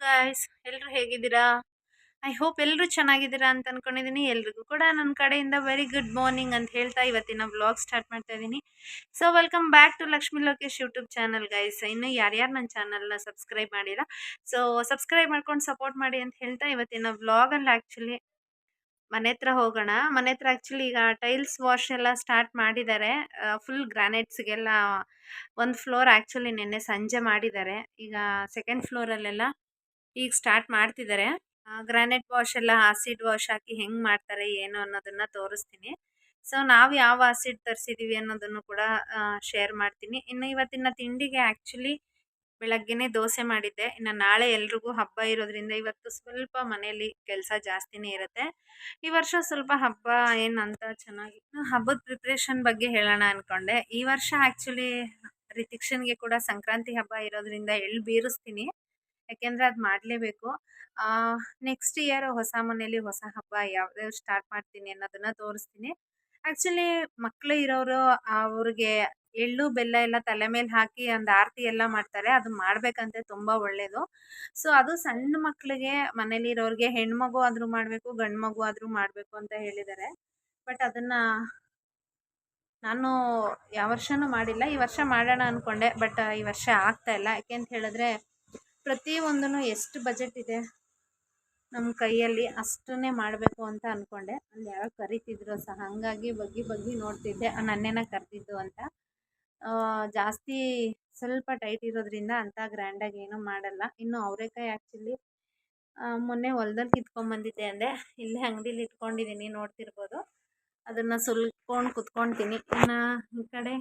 Guys, ಎಲ್ಲರೂ ಹೇಗಿದ್ದೀರಾ? I hope ಎಲ್ಲರೂ ಚೆನ್ನಾಗಿದ್ದೀರಾ ಅಂತ ಅನ್ಕೊಂಡಿದ್ದೀನಿ. ಎಲ್ರಿಗೂ ಕೂಡ ನನ್ನ ಕಡೆಯಿಂದ ವೆರಿ ಗುಡ್ ಮಾರ್ನಿಂಗ್ ಅಂತ ಹೇಳ್ತಾ ಇವತ್ತಿನ ವ್ಲಾಗ್ ಸ್ಟಾರ್ಟ್ ಮಾಡ್ತಾ ಇದ್ದೀನಿ. So welcome back to Lakshmi Lokesh YouTube channel guys. ಇನ್ನು ಯಾರ್ಯಾರು ನನ್ನ ಚಾನಲ್ನ ಸಬ್ಸ್ಕ್ರೈಬ್ ಮಾಡಿರಾ, ಸೊ ಸಬ್ಸ್ಕ್ರೈಬ್ ಮಾಡ್ಕೊಂಡು ಸಪೋರ್ಟ್ ಮಾಡಿ ಅಂತ ಹೇಳ್ತಾ ಇವತ್ತಿನ ವ್ಲಾಗಲ್ಲಿ ಆ್ಯಕ್ಚುಲಿ ಮನೆ ಹತ್ರ ಹೋಗೋಣ. ಮನೆ ಹತ್ರ ಆ್ಯಕ್ಚುಲಿ ಈಗ ಟೈಲ್ಸ್ ವಾಶ್ ಎಲ್ಲ ಸ್ಟಾರ್ಟ್ ಮಾಡಿದ್ದಾರೆ. ಫುಲ್ ಗ್ರಾನೈಟ್ಸ್ಗೆಲ್ಲ ಒಂದು ಫ್ಲೋರ್ ಆ್ಯಕ್ಚುಲಿ ನಿನ್ನೆ ಸಂಜೆ ಮಾಡಿದ್ದಾರೆ. ಈಗ ಸೆಕೆಂಡ್ ಫ್ಲೋರಲ್ಲೆಲ್ಲ ಈಗ ಸ್ಟಾರ್ಟ್ ಮಾಡ್ತಿದ್ದಾರೆ. ಗ್ರಾನೈಟ್ ವಾಶ್ ಎಲ್ಲ ಆಸಿಡ್ ವಾಶ್ ಹಾಕಿ ಹೆಂಗ್ ಮಾಡ್ತಾರೆ ಏನು ಅನ್ನೋದನ್ನ ತೋರಿಸ್ತೀನಿ. ಸೊ ನಾವು ಯಾವ ಆಸಿಡ್ ತರಿಸಿದೀವಿ ಅನ್ನೋದನ್ನು ಕೂಡ ಶೇರ್ ಮಾಡ್ತೀನಿ. ಇನ್ನು ಇವತ್ತಿನ ತಿಂಡಿಗೆ ಆ್ಯಕ್ಚುಲಿ ಬೆಳಗ್ಗೆನೆ ದೋಸೆ ಮಾಡಿದ್ದೆ. ಇನ್ನು ನಾಳೆ ಎಲ್ರಿಗೂ ಹಬ್ಬ ಇರೋದ್ರಿಂದ ಇವತ್ತು ಸ್ವಲ್ಪ ಮನೆಯಲ್ಲಿ ಕೆಲಸ ಜಾಸ್ತಿನೇ ಇರುತ್ತೆ. ಈ ವರ್ಷ ಸ್ವಲ್ಪ ಹಬ್ಬ ಏನಂತ ಚೆನ್ನಾಗಿ ಹಬ್ಬದ ಪ್ರಿಪ್ರೇಷನ್ ಬಗ್ಗೆ ಹೇಳೋಣ ಅನ್ಕೊಂಡೆ. ಈ ವರ್ಷ ಆ್ಯಕ್ಚುಲಿ ರಿತಿಕ್ಷನ್ಗೆ ಕೂಡ ಸಂಕ್ರಾಂತಿ ಹಬ್ಬ ಇರೋದ್ರಿಂದ ಎಳ್ಳು ಬೀರಿಸ್ತೀನಿ. ಯಾಕೆಂದ್ರೆ ಅದು ಮಾಡಲೇಬೇಕು. ನೆಕ್ಸ್ಟ್ ಇಯರ್ ಹೊಸ ಮನೆಯಲ್ಲಿ ಹೊಸ ಹಬ್ಬ ಯಾವ್ಯಾವ ಸ್ಟಾರ್ಟ್ ಮಾಡ್ತೀನಿ ಅನ್ನೋದನ್ನ ತೋರಿಸ್ತೀನಿ. ಆ್ಯಕ್ಚುಲಿ ಮಕ್ಕಳು ಇರೋರು ಅವ್ರಿಗೆ ಎಳ್ಳು ಬೆಲ್ಲ ಎಲ್ಲ ತಲೆ ಮೇಲೆ ಹಾಕಿ ಒಂದು ಆರತಿ ಎಲ್ಲ ಮಾಡ್ತಾರೆ. ಅದು ಮಾಡ್ಬೇಕಂತೆ ತುಂಬ ಒಳ್ಳೇದು. ಸೊ ಅದು ಸಣ್ಣ ಮಕ್ಕಳಿಗೆ ಮನೇಲಿರೋರಿಗೆ ಹೆಣ್ಮಗು ಆದರೂ ಮಾಡಬೇಕು, ಗಂಡು ಮಗು ಆದರೂ ಮಾಡಬೇಕು ಅಂತ ಹೇಳಿದ್ದಾರೆ. ಬಟ್ ಅದನ್ನ ನಾನು ಯಾವ ವರ್ಷನೂ ಮಾಡಿಲ್ಲ. ಈ ವರ್ಷ ಮಾಡೋಣ ಅಂದ್ಕೊಂಡೆ, ಬಟ್ ಈ ವರ್ಷ ಆಗ್ತಾ ಇಲ್ಲ. ಯಾಕೆ ಅಂತ ಹೇಳಿದ್ರೆ ಪ್ರತಿಯೊಂದೂ ಎಷ್ಟು ಬಜೆಟ್ ಇದೆ ನಮ್ಮ ಕೈಯಲ್ಲಿ ಅಷ್ಟನ್ನೇ ಮಾಡಬೇಕು ಅಂತ ಅಂದ್ಕೊಂಡೆ. ಅಲ್ಲಿ ಯಾರೋ ಕರಿತಿದ್ರು ಸಹ, ಹಾಗಾಗಿ ಬಗ್ಗಿ ನೋಡ್ತಿದ್ದೆ ನನ್ನೇನ ಕರೆದಿದ್ದು ಅಂತ. ಜಾಸ್ತಿ ಸ್ವಲ್ಪ ಟೈಟ್ ಇರೋದ್ರಿಂದ ಅಂಥ ಗ್ರ್ಯಾಂಡಾಗಿ ಏನೂ ಮಾಡಲ್ಲ. ಇನ್ನು ಅವರೆಕಾಯಿ ಆ್ಯಕ್ಚುಲಿ ಮೊನ್ನೆ ಹೊಲದಲ್ಲಿ ಕಿತ್ಕೊಂಡ್ಬಂದಿದ್ದೆ ಅಂದೆ. ಇಲ್ಲೇ ಅಂಗಡೀಲಿ ಇಟ್ಕೊಂಡಿದ್ದೀನಿ, ನೋಡ್ತಿರ್ಬೋದು. ಅದನ್ನು ಸುಲ್ಕೊಂಡು ಕುತ್ಕೊಳ್ತೀನಿ. ಇನ್ನು ಈ ಕಡೆ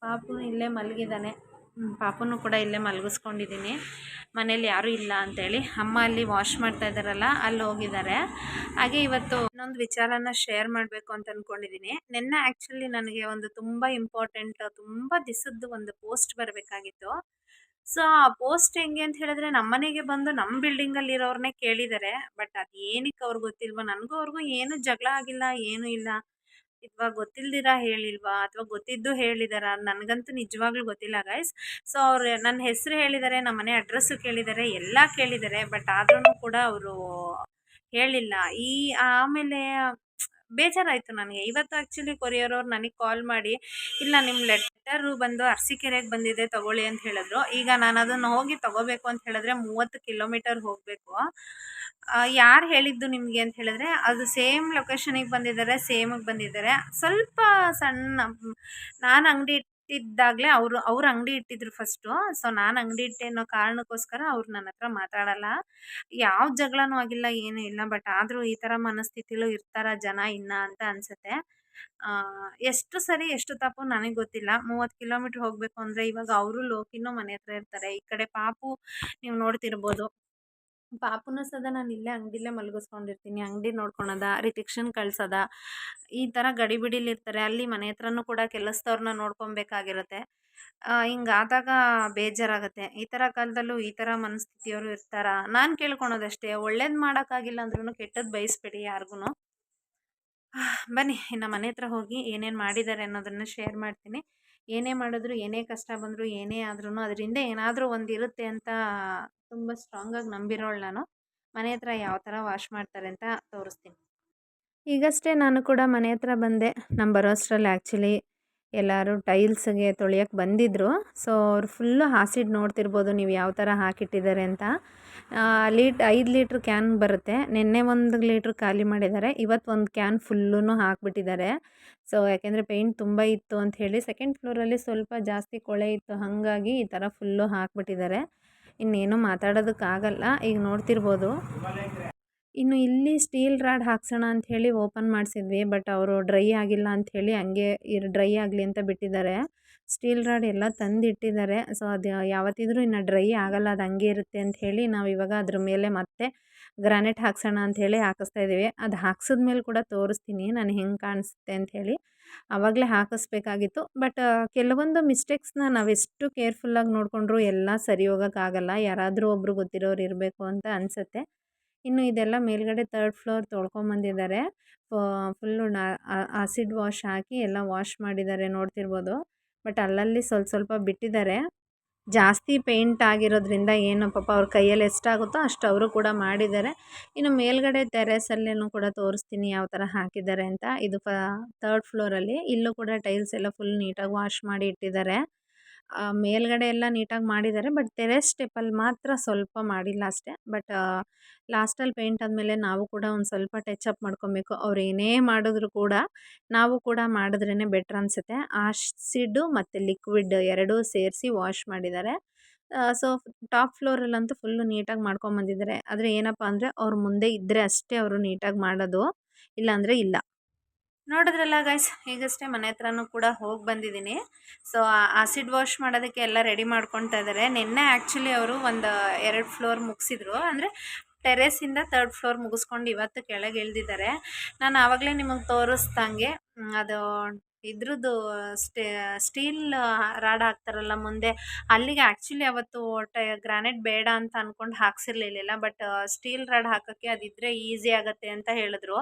ಪಾಪು ಇಲ್ಲೇ ಮಲಗಿದ್ದಾನೆ. ಪಾಪುನು ಕೂಡ ಇಲ್ಲೇ ಮಲಗಿಸ್ಕೊಂಡಿದ್ದೀನಿ. ಮನೇಲಿ ಯಾರೂ ಇಲ್ಲ ಅಂತೇಳಿ ಅಮ್ಮ ಅಲ್ಲಿ ವಾಶ್ ಮಾಡ್ತಾ ಇದ್ದಾರಲ್ಲ ಅಲ್ಲಿ ಹೋಗಿದ್ದಾರೆ. ಹಾಗೆ ಇವತ್ತು ಇನ್ನೊಂದು ವಿಚಾರನ ಶೇರ್ ಮಾಡಬೇಕು ಅಂತ ಅಂದ್ಕೊಂಡಿದ್ದೀನಿ. ನಿನ್ನೆ ಆ್ಯಕ್ಚುಲಿ ನನಗೆ ಒಂದು ತುಂಬ ಇಂಪಾರ್ಟೆಂಟ್, ತುಂಬ ದಿವಸದ್ದು ಒಂದು ಪೋಸ್ಟ್ ಬರಬೇಕಾಗಿತ್ತು. ಸೊ ಆ ಪೋಸ್ಟ್ ಹೆಂಗೆ ಅಂತ ಹೇಳಿದ್ರೆ ನಮ್ಮನೆಗೆ ಬಂದು ನಮ್ಮ ಬಿಲ್ಡಿಂಗಲ್ಲಿ ಇರೋರನ್ನೇ ಕೇಳಿದ್ದಾರೆ. ಬಟ್ ಅದು ಏನಕ್ಕೆ ಅವ್ರಿಗೆ ಗೊತ್ತಿಲ್ವ, ನನಗೂ ಅವ್ರಿಗೂ ಏನು ಜಗಳ ಆಗಿಲ್ಲ, ಏನೂ ಇಲ್ಲ. ಅಥವಾ ಗೊತ್ತಿಲ್ದಿರ ಹೇಳಿಲ್ವಾ ಅಥವಾ ಗೊತ್ತಿದ್ದು ಹೇಳಿದಾರ, ನನಗಂತೂ ನಿಜವಾಗ್ಲೂ ಗೊತ್ತಿಲ್ಲ ಗೈಸ್. ಸೊ ಅವ್ರು ನನ್ನ ಹೆಸರು ಹೇಳಿದ್ದಾರೆ, ನಮ್ಮ ಮನೆ ಅಡ್ರೆಸ್ಸು ಕೇಳಿದ್ದಾರೆ, ಎಲ್ಲ ಕೇಳಿದ್ದಾರೆ. ಬಟ್ ಆದ್ರೂ ಕೂಡ ಅವರು ಹೇಳಿಲ್ಲ. ಆಮೇಲೆ ಬೇಜಾರಾಯಿತು ನನಗೆ. ಇವತ್ತು ಆ್ಯಕ್ಚುಲಿ ಕೊರಿಯರ್ ಅವ್ರು ನನಗೆ ಕಾಲ್ ಮಾಡಿ, ಇಲ್ಲ ನಿಮ್ಮ ಲೆಟರು ಬಂದು ಅರಸೀಕೆರೆಗೆ ಬಂದಿದೆ ತಗೊಳ್ಳಿ ಅಂತ ಹೇಳಿದ್ರು. ಈಗ ನಾನು ಅದನ್ನು ಹೋಗಿ ತಗೋಬೇಕು ಅಂತ ಹೇಳಿದ್ರೆ 30 ಕಿಲೋಮೀಟರ್ ಹೋಗಬೇಕು. ಯಾರು ಹೇಳಿದ್ದು ನಿಮಗೆ ಅಂತ ಹೇಳಿದ್ರೆ ಅದು ಸೇಮ್ ಲೊಕೇಶನಿಗೆ ಬಂದಿದ್ದಾರೆ, ಸೇಮಿಗೆ ಬಂದಿದ್ದಾರೆ. ಸ್ವಲ್ಪ ಸಣ್ಣ ನಾನು ಅಂಗಡಿ ಇಟ್ಟಿದ್ದಾಗಲೇ ಅವ್ರು ಅಂಗಡಿ ಇಟ್ಟಿದ್ರು ಫಸ್ಟು. ಸೊ ನಾನು ಅಂಗಡಿ ಇಟ್ಟೆ ಅನ್ನೋ ಕಾರಣಕ್ಕೋಸ್ಕರ ಅವ್ರು ನನ್ನ ಹತ್ರ ಮಾತಾಡಲ್ಲ. ಯಾವ ಜಗಳನೂ ಆಗಿಲ್ಲ, ಏನೂ ಇಲ್ಲ. ಬಟ್ ಆದರೂ ಈ ಥರ ಮನಸ್ಥಿತಿಲೂ ಇರ್ತಾರ ಜನ ಇನ್ನ ಅಂತ ಅನಿಸುತ್ತೆ. ಎಷ್ಟು ಸರಿ ಎಷ್ಟು ತಪ್ಪು ನನಗೆ ಗೊತ್ತಿಲ್ಲ. 30 ಕಿಲೋಮೀಟ್ರ್ ಹೋಗಬೇಕು ಅಂದರೆ ಇವಾಗ ಅವರು ಲೋಕಿನೂ ಮನೆ ಹತ್ರ ಇರ್ತಾರೆ. ಈ ಕಡೆ ಪಾಪು ನೀವು ನೋಡ್ತಿರ್ಬೋದು. ಪಾಪುನ ಸದಾ ನಾನು ಇಲ್ಲೇ ಅಂಗಡಿಲೇ ಮಲಗಿಸ್ಕೊಂಡಿರ್ತೀನಿ. ಅಂಗಡಿ ನೋಡ್ಕೊಳೋದ, ರಿತಿಕ್ಷನ್ ಕಳ್ಸೋದ, ಈ ಥರ ಗಡಿಬಿಡಿಲಿರ್ತಾರೆ. ಅಲ್ಲಿ ಮನೆ ಹತ್ರನೂ ಕೂಡ ಕೆಲಸದವ್ರನ್ನ ನೋಡ್ಕೊಬೇಕಾಗಿರುತ್ತೆ. ಹಿಂಗಾದಾಗ ಬೇಜಾರಾಗುತ್ತೆ. ಈ ಥರ ಕಾಲದಲ್ಲೂ ಈ ಥರ ಮನಸ್ಥಿತಿಯವರು ಇರ್ತಾರ. ನಾನು ಕೇಳ್ಕೊಳೋದಷ್ಟೇ, ಒಳ್ಳೇದು ಮಾಡೋಕ್ಕಾಗಿಲ್ಲ ಅಂದ್ರೂ ಕೆಟ್ಟದ್ದು ಬಯಸ್ಬೇಡಿ ಯಾರಿಗೂ. ಬನ್ನಿ ಇನ್ನು ಮನೆ ಹತ್ರ ಹೋಗಿ ಏನೇನು ಮಾಡಿದ್ದಾರೆ ಅನ್ನೋದನ್ನು ಶೇರ್ ಮಾಡ್ತೀನಿ. ಏನೇ ಮಾಡಿದ್ರು, ಏನೇ ಕಷ್ಟ ಬಂದರೂ, ಏನೇ ಆದ್ರೂ ಅದರಿಂದ ಏನಾದರೂ ಒಂದು ಇರುತ್ತೆ ಅಂತ ತುಂಬ ಸ್ಟ್ರಾಂಗಾಗಿ ನಂಬಿರೋಳು ನಾನು. ಮನೆ ಹತ್ರ ಯಾವ ಥರ ವಾಶ್ ಮಾಡ್ತಾರೆ ಅಂತ ತೋರಿಸ್ತೀನಿ. ಈಗಷ್ಟೇ ನಾನು ಕೂಡ ಮನೆ ಹತ್ರ ಬಂದೆ. ನಮ್ಮ ಬರೋ ಅಷ್ಟರಲ್ಲಿ ಆ್ಯಕ್ಚುಲಿ ಎಲ್ಲರೂ ಟೈಲ್ಸ್ಗೆ ತೊಳೆಯೋಕ್ಕೆ ಬಂದಿದ್ದರು. ಸೊ ಅವ್ರು ಫುಲ್ಲು ಆಸಿಡ್ ನೋಡ್ತಿರ್ಬೋದು ನೀವು ಯಾವ ಥರ ಹಾಕಿಟ್ಟಿದ್ದಾರೆ ಅಂತ. 5 ಲೀಟ್ರ್ ಕ್ಯಾನ್ ಬರುತ್ತೆ. ನಿನ್ನೆ 1 ಲೀಟ್ರ್ ಖಾಲಿ ಮಾಡಿದ್ದಾರೆ. ಇವತ್ತು 1 ಕ್ಯಾನ್ ಫುಲ್ಲೂ ಹಾಕಿಬಿಟ್ಟಿದ್ದಾರೆ. ಸೊ ಯಾಕೆಂದರೆ ಪೇಂಟ್ ತುಂಬ ಇತ್ತು ಅಂತ ಹೇಳಿ ಸೆಕೆಂಡ್ ಫ್ಲೋರಲ್ಲಿ ಸ್ವಲ್ಪ ಜಾಸ್ತಿ ಕೊಳೆ ಇತ್ತು, ಹಾಗಾಗಿ ಈ ಥರ ಫುಲ್ಲು ಹಾಕಿಬಿಟ್ಟಿದ್ದಾರೆ. ಇನ್ನೇನು ಮಾತಾಡೋದಕ್ಕಾಗಲ್ಲ. ಈಗ ನೋಡ್ತಿರ್ಬೋದು. ಇನ್ನು ಇಲ್ಲಿ ಸ್ಟೀಲ್ ರಾಡ್ ಹಾಕ್ಸೋಣ ಅಂಥೇಳಿ ಓಪನ್ ಮಾಡಿಸಿದ್ವಿ. ಬಟ್ ಅವರು ಡ್ರೈ ಆಗಿಲ್ಲ ಅಂಥೇಳಿ ಹಂಗೆ ಡ್ರೈ ಆಗಲಿ ಅಂತ ಬಿಟ್ಟಿದ್ದಾರೆ. ಸ್ಟೀಲ್ ರಾಡ್ ಎಲ್ಲ ತಂದಿಟ್ಟಿದ್ದಾರೆ. ಸೊ ಅದು ಯಾವತ್ತಿದ್ರೂ ಇನ್ನು ಡ್ರೈ ಆಗಲ್ಲ, ಅದು ಹಂಗೆ ಇರುತ್ತೆ ಅಂಥೇಳಿ ನಾವು ಇವಾಗ ಅದ್ರ ಮೇಲೆ ಮತ್ತೆ ಗ್ರಾನೈಟ್ ಹಾಕ್ಸೋಣ ಅಂಥೇಳಿ ಹಾಕಿಸ್ತಾ ಇದ್ದೀವಿ. ಅದು ಹಾಕ್ಸಿದ ಮೇಲೆ ಕೂಡ ತೋರಿಸ್ತೀನಿ ನಾನು ಹೆಂಗೆ ಕಾಣಿಸುತ್ತೆ ಅಂಥೇಳಿ. ಆವಾಗಲೇ ಹಾಕಿಸ್ಬೇಕಾಗಿತ್ತು. ಬಟ್ ಕೆಲವೊಂದು ಮಿಸ್ಟೇಕ್ಸ್ನ ನಾವೆಷ್ಟು ಕೇರ್ಫುಲ್ಲಾಗಿ ನೋಡಿಕೊಂಡ್ರೂ ಎಲ್ಲ ಸರಿ ಹೋಗೋಕ್ಕಾಗಲ್ಲ. ಯಾರಾದರೂ ಒಬ್ಬರು ಗೊತ್ತಿರೋರು ಇರಬೇಕು ಅಂತ ಅನಿಸುತ್ತೆ. ಇನ್ನು ಇದೆಲ್ಲ ಮೇಲ್ಗಡೆ 3rd ಫ್ಲೋರ್ ತೊಳ್ಕೊಂಬಂದಿದ್ದಾರೆ. ಫುಲ್ಲು ಆಸಿಡ್ ವಾಶ್ ಹಾಕಿ ಎಲ್ಲ ವಾಶ್ ಮಾಡಿದ್ದಾರೆ, ನೋಡ್ತಿರ್ಬೋದು. ಬಟ್ ಅಲ್ಲಲ್ಲಿ ಸ್ವಲ್ಪ ಬಿಟ್ಟಿದ್ದಾರೆ. ಜಾಸ್ತಿ ಪೇಂಟ್ ಆಗಿರೋದ್ರಿಂದ ಏನು ಪಾಪ ಅವ್ರ ಕೈಯಲ್ಲಿ ಎಷ್ಟಾಗುತ್ತೋ ಅಷ್ಟು ಅವರು ಕೂಡ ಮಾಡಿದ್ದಾರೆ. ಇನ್ನು ಮೇಲ್ಗಡೆ ಟೆರೇಸಲ್ಲೇನು ಕೂಡ ತೋರಿಸ್ತೀನಿ ಯಾವ ಥರ ಹಾಕಿದ್ದಾರೆ ಅಂತ. ಇದು 3rd ಫ್ಲೋರಲ್ಲಿ. ಇಲ್ಲೂ ಕೂಡ ಟೈಲ್ಸ್ ಎಲ್ಲ ಫುಲ್ ನೀಟಾಗಿ ವಾಶ್ ಮಾಡಿ ಇಟ್ಟಿದ್ದಾರೆ. ಮೇಲ್ಗಡೆ ಎಲ್ಲ ನೀಟಾಗಿ ಮಾಡಿದ್ದಾರೆ. ಬಟ್ ಟೆರೇಸ್ ಸ್ಟೆಪ್ಪಲ್ಲಿ ಮಾತ್ರ ಸ್ವಲ್ಪ ಮಾಡಿಲ್ಲ ಅಷ್ಟೇ. ಬಟ್ ಲಾಸ್ಟಲ್ಲಿ ಪೇಂಟ್ ಆದಮೇಲೆ ನಾವು ಕೂಡ ಒಂದು ಸ್ವಲ್ಪ ಟಚ್ ಅಪ್ ಮಾಡ್ಕೊಬೇಕು. ಅವ್ರು ಏನೇ ಮಾಡಿದ್ರು ಕೂಡ ನಾವು ಕೂಡ ಮಾಡಿದ್ರೇ ಬೆಟ್ರ್ ಅನಿಸುತ್ತೆ. ಆಸಿಡ್ಡು ಮತ್ತು ಲಿಕ್ವಿಡ್ ಎರಡೂ ಸೇರಿಸಿ ವಾಶ್ ಮಾಡಿದ್ದಾರೆ. ಸೊ ಟಾಪ್ ಫ್ಲೋರಲ್ಲಂತೂ ಫುಲ್ಲು ನೀಟಾಗಿ ಮಾಡ್ಕೊಂಬಂದಿದ್ದಾರೆ. ಆದರೆ ಏನಪ್ಪ ಅಂದರೆ ಅವ್ರ ಮುಂದೆ ಇದ್ದರೆ ಅಷ್ಟೇ ಅವರು ನೀಟಾಗಿ ಮಾಡೋದು, ಇಲ್ಲಾಂದರೆ ಇಲ್ಲ. ನೋಡಿದ್ರಲ್ಲ ಗೈಸ್, ಈಗಷ್ಟೇ ಮನೆ ಹತ್ರನೂ ಕೂಡ ಹೋಗಿ ಬಂದಿದ್ದೀನಿ. ಸೊ ಆಸಿಡ್ ವಾಶ್ ಮಾಡೋದಕ್ಕೆ ಎಲ್ಲ ರೆಡಿ ಮಾಡ್ಕೊತಾ ಇದ್ದಾರೆ. ನಿನ್ನೆ ಆ್ಯಕ್ಚುಲಿ ಅವರು ಒಂದು 2 ಫ್ಲೋರ್ ಮುಗಿಸಿದ್ರು. ಅಂದರೆ ಟೆರೇಸಿಂದ 3rd ಫ್ಲೋರ್ ಮುಗಿಸ್ಕೊಂಡು ಇವತ್ತು ಕೆಳಗೆ ಇಳಿದಿದ್ದಾರೆ. ನಾನು ಆವಾಗಲೇ ನಿಮಗೆ ತೋರಿಸ್ದಂಗೆ ಅದು ಇದ್ರದ್ದು ಸ್ಟೀಲ್ ರಾಡ್ ಹಾಕ್ತಾರಲ್ಲ ಮುಂದೆ, ಅಲ್ಲಿಗೆ ಆ್ಯಕ್ಚುಲಿ ಅವತ್ತು ಗ್ರಾನೈಟ್ ಬೇಡ ಅಂತ ಅಂದ್ಕೊಂಡು ಹಾಕ್ಸಿರ್ಲಿಲ್ಲ. ಬಟ್ ಸ್ಟೀಲ್ ರಾಡ್ ಹಾಕೋಕ್ಕೆ ಅದಿದ್ದರೆ ಈಸಿ ಆಗುತ್ತೆ ಅಂತ ಹೇಳಿದ್ರು.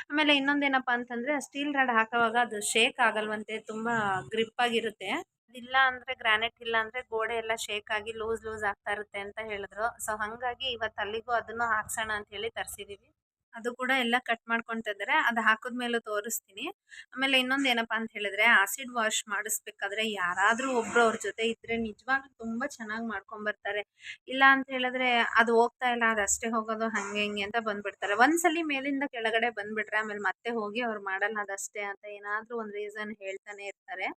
ಆಮೇಲೆ ಇನ್ನೊಂದೇನಪ್ಪ ಅಂತಂದರೆ ಸ್ಟೀಲ್ ರಾಡ್ ಹಾಕೋವಾಗ ಅದು ಶೇಕ್ ಆಗಲ್ವಂತೆ, ತುಂಬ ಗ್ರಿಪ್ ಆಗಿರುತ್ತೆ. ಅದಿಲ್ಲ ಅಂದರೆ ಗ್ರಾನೈಟ್ ಇಲ್ಲ ಅಂದರೆ ಗೋಡೆ ಎಲ್ಲ ಶೇಕ್ ಆಗಿ ಲೂಸ್ ಆಗ್ತಾ ಇರುತ್ತೆ ಅಂತ ಹೇಳಿದ್ರು. ಸೊ ಹಾಗಾಗಿ ಇವತ್ತು ಅಲ್ಲಿಗೂ ಅದನ್ನು ಹಾಕ್ಸೋಣ ಅಂತ ಹೇಳಿ ತರಿಸಿದ್ದೀವಿ. ಅದು ಕೂಡ ಎಲ್ಲ ಕಟ್ ಮಾಡ್ಕೊತಾ ಇದ್ದಾರೆ. ಅದು ಹಾಕಿದ್ಮೇಲೂ ತೋರಿಸ್ತೀನಿ. ಆಮೇಲೆ ಇನ್ನೊಂದು ಏನಪ್ಪ ಅಂತ ಹೇಳಿದ್ರೆ, ಆಸಿಡ್ ವಾಶ್ ಮಾಡಿಸ್ಬೇಕಾದ್ರೆ ಯಾರಾದರೂ ಒಬ್ಬರು ಅವ್ರ ಜೊತೆ ಇದ್ದರೆ ನಿಜವಾಗ್ಲೂ ತುಂಬ ಚೆನ್ನಾಗಿ ಮಾಡ್ಕೊಂಬರ್ತಾರೆ. ಇಲ್ಲ ಅಂತ ಹೇಳಿದ್ರೆ ಅದು ಹೋಗ್ತಾ ಇಲ್ಲ, ಅದು ಅಷ್ಟೇ ಹೋಗೋದು, ಹಾಗೆ ಹಿಂಗೆ ಅಂತ ಬಂದುಬಿಡ್ತಾರೆ. ಒಂದ್ಸಲಿ ಮೇಲಿಂದ ಕೆಳಗಡೆ ಬಂದುಬಿಟ್ರೆ ಆಮೇಲೆ ಮತ್ತೆ ಹೋಗಿ ಅವ್ರು ಮಾಡಲ್ಲ, ಅದಷ್ಟೇ ಅಂತ ಏನಾದರೂ ಒಂದು ರೀಸನ್ ಹೇಳ್ತಾನೆ ಇರ್ತಾರೆ.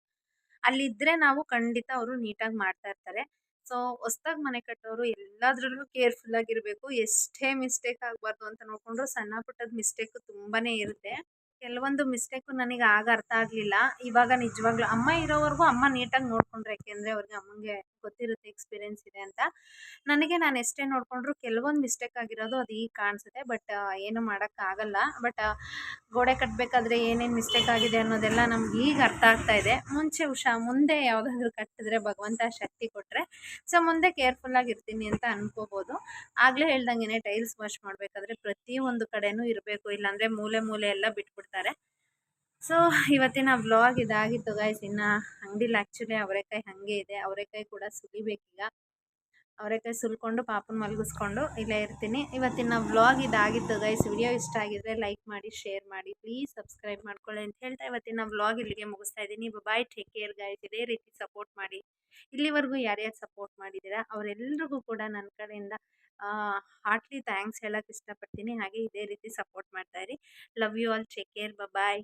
ಅಲ್ಲಿದ್ದರೆ ನಾವು ಖಂಡಿತ ಅವರು ನೀಟಾಗಿ ಮಾಡ್ತಾ ಇರ್ತಾರೆ. ಸೊ ಹೊಸ್ದಾಗಿ ಮನೆ ಕಟ್ಟೋರು ಎಲ್ಲದರಲ್ಲೂ ಕೇರ್ಫುಲ್ಲಾಗಿರಬೇಕು. ಎಷ್ಟೇ ಮಿಸ್ಟೇಕ್ ಆಗಬಾರ್ದು ಅಂತ ನೋಡಿಕೊಂಡ್ರು ಸಣ್ಣ ಪುಟ್ಟದ ಮಿಸ್ಟೇಕು ತುಂಬಾ ಇರುತ್ತೆ. ಕೆಲವೊಂದು ಮಿಸ್ಟೇಕು ನನಗೆ ಆಗ ಅರ್ಥ ಆಗಲಿಲ್ಲ. ಇವಾಗ ನಿಜವಾಗ್ಲೂ ಅಮ್ಮ ಇರೋವರೆಗೂ ಅಮ್ಮ ನೀಟಾಗಿ ನೋಡಿಕೊಂಡ್ರು. ಯಾಕೆಂದರೆ ಅವ್ರಿಗೆ ಅಮ್ಮಂಗೆ ಗೊತ್ತಿರುತ್ತೆ, ಎಕ್ಸ್ಪೀರಿಯೆನ್ಸ್ ಇದೆ ಅಂತ. ನನಗೆ ನಾನು ಎಷ್ಟೇ ನೋಡಿಕೊಂಡ್ರು ಕೆಲವೊಂದು ಮಿಸ್ಟೇಕ್ ಆಗಿರೋದು ಅದು ಈಗ ಕಾಣಿಸುತ್ತೆ. ಬಟ್ ಏನು ಮಾಡೋಕ್ಕಾಗಲ್ಲ. ಬಟ್ ಗೋಡೆ ಕಟ್ಟಬೇಕಾದ್ರೆ ಏನೇನು ಮಿಸ್ಟೇಕ್ ಆಗಿದೆ ಅನ್ನೋದೆಲ್ಲ ನಮ್ಗೆ ಈಗ ಅರ್ಥ ಆಗ್ತಾ ಇದೆ. ಮುಂದೆ ಯಾವುದಾದ್ರೂ ಕಟ್ಟಿದ್ರೆ ಭಗವಂತ ಶಕ್ತಿ ಕೊಟ್ಟರೆ ಸೊ ಮುಂದೆ ಕೇರ್ಫುಲ್ಲಾಗಿರ್ತೀನಿ ಅಂತ ಅನ್ಕೋಬೋದು. ಆಗಲೇ ಹೇಳ್ದಂಗೆ ಟೈಲ್ಸ್ ವಾಶ್ ಮಾಡಬೇಕಾದ್ರೆ ಪ್ರತಿಯೊಂದು ಕಡೆನೂ ಇರಬೇಕು, ಇಲ್ಲಾಂದರೆ ಮೂಲೆ ಎಲ್ಲ ಬಿಟ್ಬಿಡ್ತಾರೆ. ಸೊ ಇವತ್ತಿನ ವ್ಲಾಗ್ ಇದಾಗಿತ್ತು ಗೈಸ್. ಇನ್ನು ಅಂಗಡಿಲಿ ಆ್ಯಕ್ಚುಲಿ ಅವರೆಕಾಯಿ ಹಾಗೆ ಇದೆ, ಅವರೆಕಾಯಿ ಕೂಡ ಸುಲಿಬೇಕೀಗ. ಅವರೆಕಾಯಿ ಸುಲ್ಕೊಂಡು ಪಾಪನ ಮಲಗಿಸ್ಕೊಂಡು ಇಲ್ಲೇ ಇರ್ತೀನಿ. ಇವತ್ತಿನ ವ್ಲಾಗ್ ಇದಾಗಿತ್ತು ಗೈಸ್. ವಿಡಿಯೋ ಇಷ್ಟ ಆಗಿದ್ರೆ ಲೈಕ್ ಮಾಡಿ, ಶೇರ್ ಮಾಡಿ, ಪ್ಲೀಸ್ ಸಬ್ಸ್ಕ್ರೈಬ್ ಮಾಡ್ಕೊಳ್ಳಿ ಅಂತ ಹೇಳ್ತಾ ಇವತ್ತಿನ ವ್ಲಾಗ್ ಇಲ್ಲಿಗೆ ಮುಗಿಸ್ತಾ ಇದ್ದೀನಿ. ಬಾಯ್, ಟೇಕ್ ಕೇರ್ ಗೈಸ್. ಇದೇ ರೀತಿ ಸಪೋರ್ಟ್ ಮಾಡಿ. ಇಲ್ಲಿವರೆಗೂ ಯಾರ್ಯಾರು ಸಪೋರ್ಟ್ ಮಾಡಿದ್ದೀರಾ ಅವರೆಲ್ಲರಿಗೂ ಕೂಡ ನನ್ನ ಕಡೆಯಿಂದ ಹಾರ್ಟ್ಲಿ ಥ್ಯಾಂಕ್ಸ್ ಹೇಳೋಕ್ಕೆ ಇಷ್ಟಪಡ್ತೀನಿ. ಹಾಗೆ ಇದೇ ರೀತಿ ಸಪೋರ್ಟ್ ಮಾಡ್ತಾಯಿರಿ. Love you all, take care, bye.